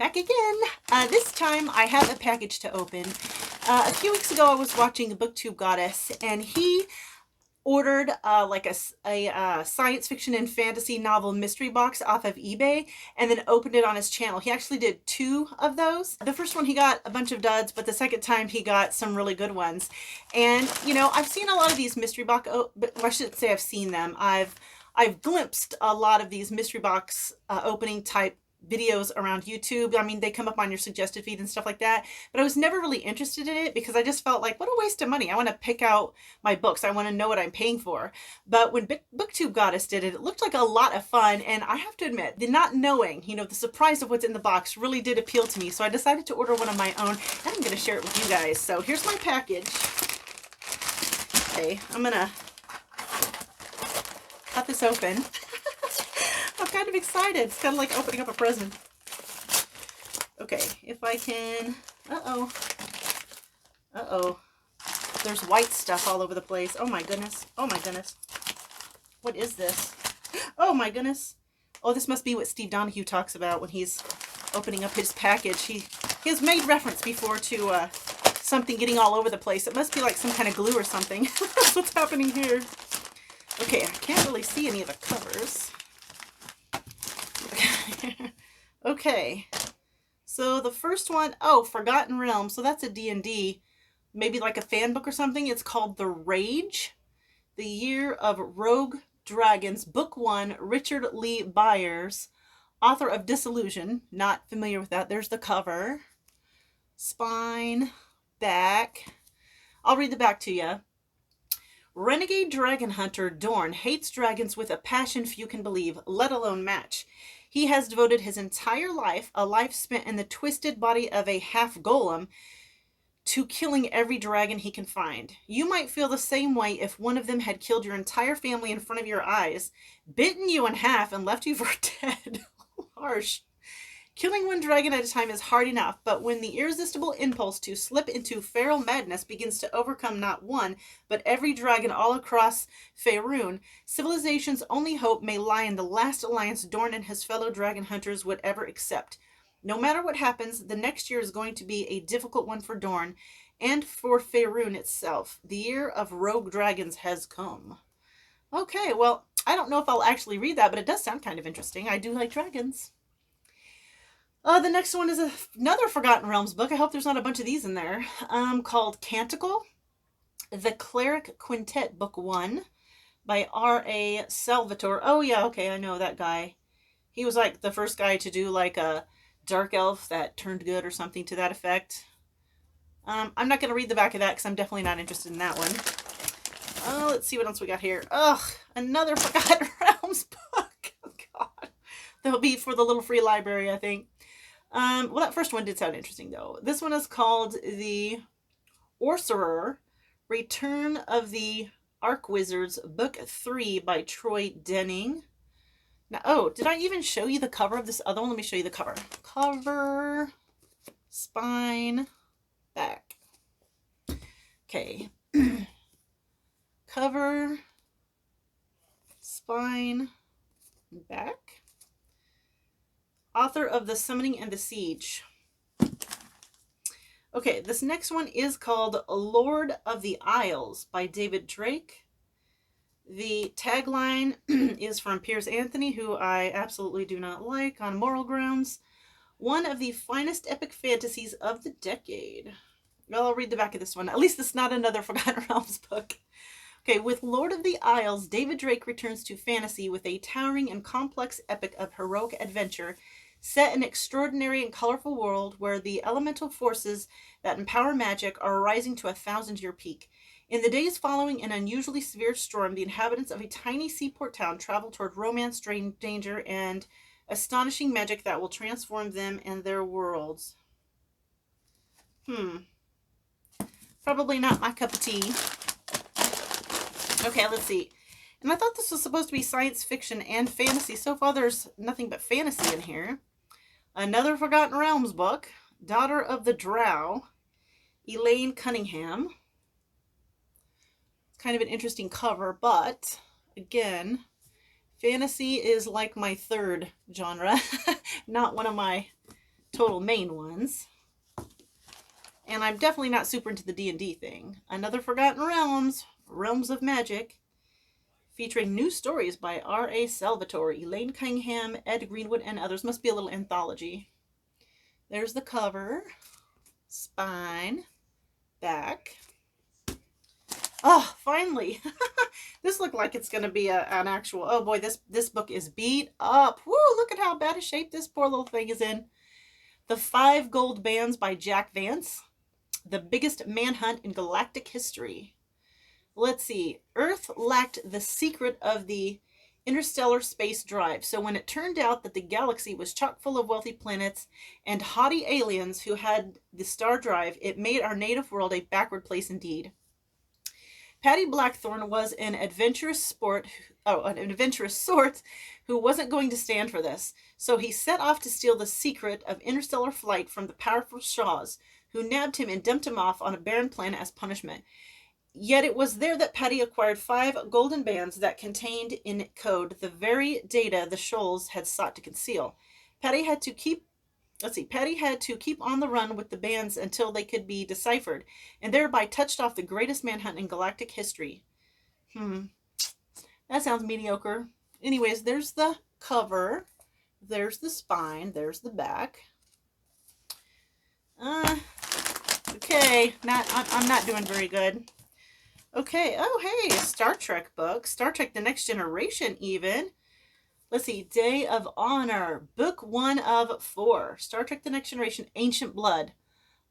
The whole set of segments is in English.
Back again. This time I have a package to open. A few weeks ago I was watching Booktube Goddess, and he ordered like a science fiction and fantasy novel mystery box off of eBay, and then opened it on his channel. He actually did 2 of those. The first one he got a bunch of duds, but the second time he got some really good ones. And you know, I've seen a lot of these mystery box, but I shouldn't say I've seen them. I've glimpsed a lot of these mystery box opening type videos around YouTube. I mean, they come up on your suggested feed and stuff like that, but I was never really interested in it because I just felt like, what a waste of money. I want to pick out my books. I want to know what I'm paying for. But when Booktube Goddess did it, it looked like a lot of fun, and I have to admit, the not knowing, you know, the surprise of what's in the box really did appeal to me. So I decided to order one of my own, and I'm going to share it with you guys. So here's my package. Okay, I'm going to cut this open. I'm kind of excited. It's kind of like opening up a present. Okay, if I can... Uh-oh. Uh-oh. There's white stuff all over the place. Oh my goodness. Oh my goodness. What is this? Oh my goodness. Oh, this must be what Steve Donahue talks about when he's opening up his package. He has made reference before to something getting all over the place. It must be like some kind of glue or something. That's what's happening here. Okay, I can't really see any of the covers. Okay, so the first one, oh, Forgotten Realms. So that's a D&D, maybe like a fan book or something. It's called The Rage, The Year of Rogue Dragons, Book 1, Richard Lee Byers, author of Disillusion. Not familiar with that. There's the cover. Spine, back. I'll read the back to you. Renegade dragon hunter Dorn hates dragons with a passion few can believe, let alone match. He has devoted his entire life, a life spent in the twisted body of a half-golem, to killing every dragon he can find. You might feel the same way if one of them had killed your entire family in front of your eyes, bitten you in half, and left you for dead. Harsh. Killing one dragon at a time is hard enough, but when the irresistible impulse to slip into feral madness begins to overcome not one, but every dragon all across Faerun, civilization's only hope may lie in the last alliance Dorn and his fellow dragon hunters would ever accept. No matter what happens, the next year is going to be a difficult one for Dorn, and for Faerun itself. The year of rogue dragons has come. Okay, well, I don't know if I'll actually read that, but it does sound kind of interesting. I do like dragons. The next one is another Forgotten Realms book. I hope there's not a bunch of these in there. Called Canticle, The Cleric Quintet, Book 1, by R.A. Salvatore. Oh, yeah, okay, I know that guy. He was like the first guy to do like a dark elf that turned good or something to that effect. I'm not going to read the back of that because I'm definitely not interested in that one. Let's see what else we got here. Ugh, another Forgotten Realms book. Oh, God. That'll be for the little free library, I think. Well, that first one did sound interesting, though. This one is called The Orcerer, Return of the Archwizards, Book 3 by Troy Denning. Now, oh, did I even show you the cover of this other one? Let me show you the cover. Cover, spine, back. Okay. Cover, spine, back. Author of The Summoning and the Siege. Okay, this next one is called Lord of the Isles by David Drake. The tagline is from Piers Anthony, who I absolutely do not like on moral grounds. One of the finest epic fantasies of the decade. Well, I'll read the back of this one. At least it's not another Forgotten Realms book. Okay, with Lord of the Isles, David Drake returns to fantasy with a towering and complex epic of heroic adventure set in an extraordinary and colorful world where the elemental forces that empower magic are rising to a 1,000-year peak. In the days following an unusually severe storm, the inhabitants of a tiny seaport town travel toward romance, danger, and astonishing magic that will transform them and their worlds. Probably not my cup of tea. Okay, let's see. And I thought this was supposed to be science fiction and fantasy. So far, there's nothing but fantasy in here. Another Forgotten Realms book, Daughter of the Drow, Elaine Cunningham. It's kind of an interesting cover, but again, fantasy is like my third genre, not one of my total main ones. And I'm definitely not super into the D&D thing. Another Forgotten Realms, Realms of Magic, featuring new stories by R.A. Salvatore, Elaine Cunningham, Ed Greenwood, and others. Must be a little anthology. There's the cover, spine, back. Oh, finally. This looked like it's going to be an actual... Oh boy, this book is beat up. Woo, look at how bad a shape this poor little thing is in. The 5 Gold Bands by Jack Vance. The biggest manhunt in galactic history. Let's see. Earth lacked the secret of the interstellar space drive. So when it turned out that the galaxy was chock full of wealthy planets and haughty aliens who had the star drive, it made our native world a backward place indeed. Patty Blackthorne was an adventurous sort who wasn't going to stand for this. So he set off to steal the secret of interstellar flight from the powerful Shaws, who nabbed him and dumped him off on a barren planet as punishment. Yet it was there that Patty acquired 5 golden bands that contained in code the very data the Shoals had sought to conceal. Patty had to keep on the run with the bands until they could be deciphered, and thereby touched off the greatest manhunt in galactic history. That sounds mediocre. Anyways, there's the cover. There's the spine. There's the back. Okay, I'm not doing very good. Okay, oh hey, Star Trek book. Star Trek The Next Generation even. Let's see, Day of Honor, book 1 of 4. Star Trek The Next Generation, Ancient Blood.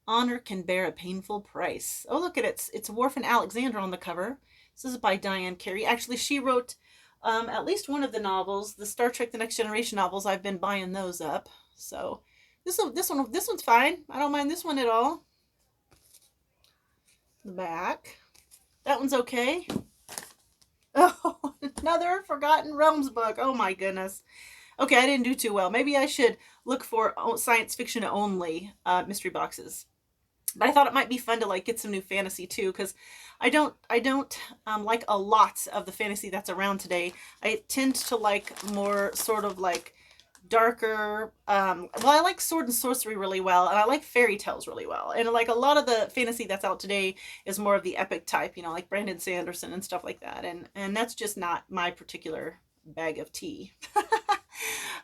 Honor can bear a painful price. Oh, look at it. It's Worf and Alexander on the cover. This is by Diane Carey. Actually, she wrote at least one of the novels, the Star Trek The Next Generation novels. I've been buying those up. So this one's fine. I don't mind this one at all. The back. That one's okay. Oh, another Forgotten Realms book. Oh my goodness. Okay, I didn't do too well. Maybe I should look for science fiction only mystery boxes. But I thought it might be fun to like get some new fantasy too, because I don't like a lot of the fantasy that's around today. I tend to like more sort of like darker, well, I like sword and sorcery really well, and I like fairy tales really well, and like a lot of the fantasy that's out today is more of the epic type, you know, like Brandon Sanderson and stuff like that, and that's just not my particular bag of tea.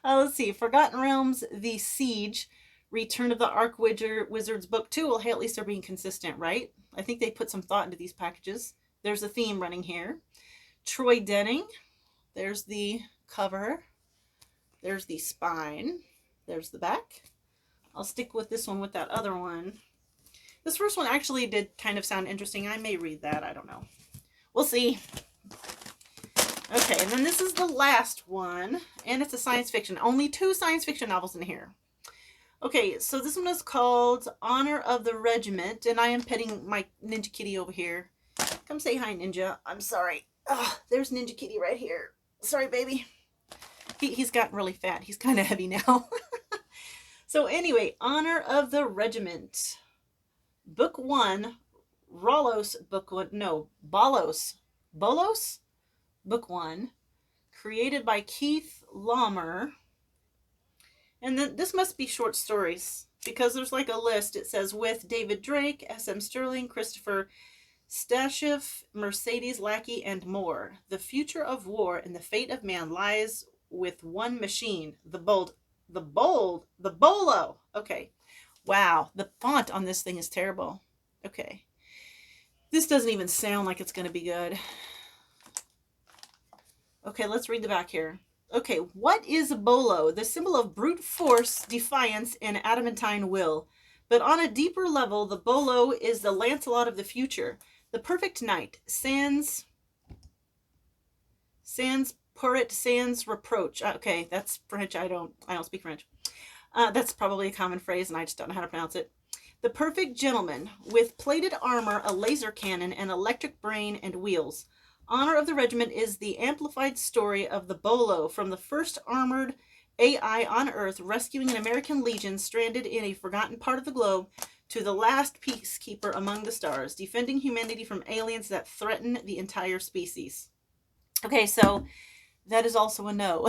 Let's see, Forgotten Realms, The Siege, Return of the Arc Wizards book 2. Well, hey, at least they're being consistent, right? I think they put some thought into these packages. There's a theme running here. Troy Denning, there's the cover. There's the spine. There's the back. I'll stick with this one with that other one. This first one actually did kind of sound interesting. I may read that. I don't know. We'll see. Okay, and then this is the last one. And it's a science fiction. Only 2 science fiction novels in here. Okay, so this one is called Honor of the Regiment. And I am petting my Ninja Kitty over here. Come say hi, Ninja. I'm sorry. Oh, there's Ninja Kitty right here. Sorry, baby. He's gotten really fat. He's kind of heavy now. So anyway, Honor of the Regiment. Book 1. Bolos? Book 1. Created by Keith Laumer. And then this must be short stories, because there's like a list. It says with David Drake, S.M. Sterling, Christopher Stasheff, Mercedes Lackey, and more. The future of war and the fate of man lies with one machine, the Bolo. Okay. Wow. The font on this thing is terrible. Okay. This doesn't even sound like it's going to be good. Okay, let's read the back here. Okay, what is Bolo? The symbol of brute force, defiance, and adamantine will. But on a deeper level, the Bolo is the Lancelot of the future. The perfect knight. Sans Purit, sans reproach. Okay, that's French. I don't speak French. That's probably a common phrase, and I just don't know how to pronounce it. The perfect gentleman, with plated armor, a laser cannon, an electric brain, and wheels. Honor of the Regiment is the amplified story of the Bolo, from the first armored AI on Earth rescuing an American legion stranded in a forgotten part of the globe, to the last peacekeeper among the stars, defending humanity from aliens that threaten the entire species. Okay, so that is also a no.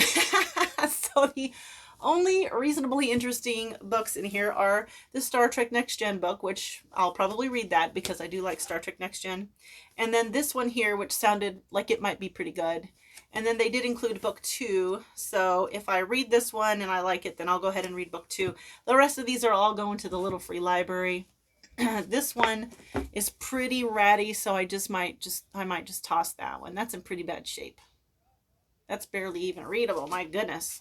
So the Only reasonably interesting books in here are the Star Trek Next Gen book, which I'll probably read that because I do like Star Trek Next Gen. And then this one here, which sounded like it might be pretty good. And then they did include book 2. So if I read this one and I like it, then I'll go ahead and read book 2. The rest of these are all going to the little free library. This one is pretty ratty, so I might just toss that one. That's in pretty bad shape. That's barely even readable, my goodness.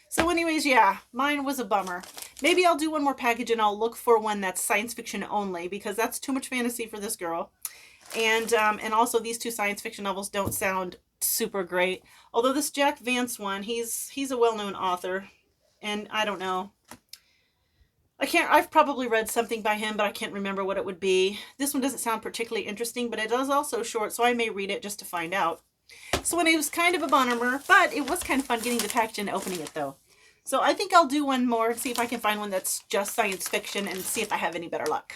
So anyways, yeah, mine was a bummer. Maybe I'll do one more package and I'll look for one that's science fiction only, because that's too much fantasy for this girl. And also these 2 science fiction novels don't sound super great. Although this Jack Vance one, he's a well-known author, and I don't know. I've probably read something by him, but I can't remember what it would be. This one doesn't sound particularly interesting, but it is also short, so I may read it just to find out. So it was kind of a bummer, but it was kind of fun getting the package and opening it though. So I think I'll do one more, see if I can find one that's just science fiction and see if I have any better luck.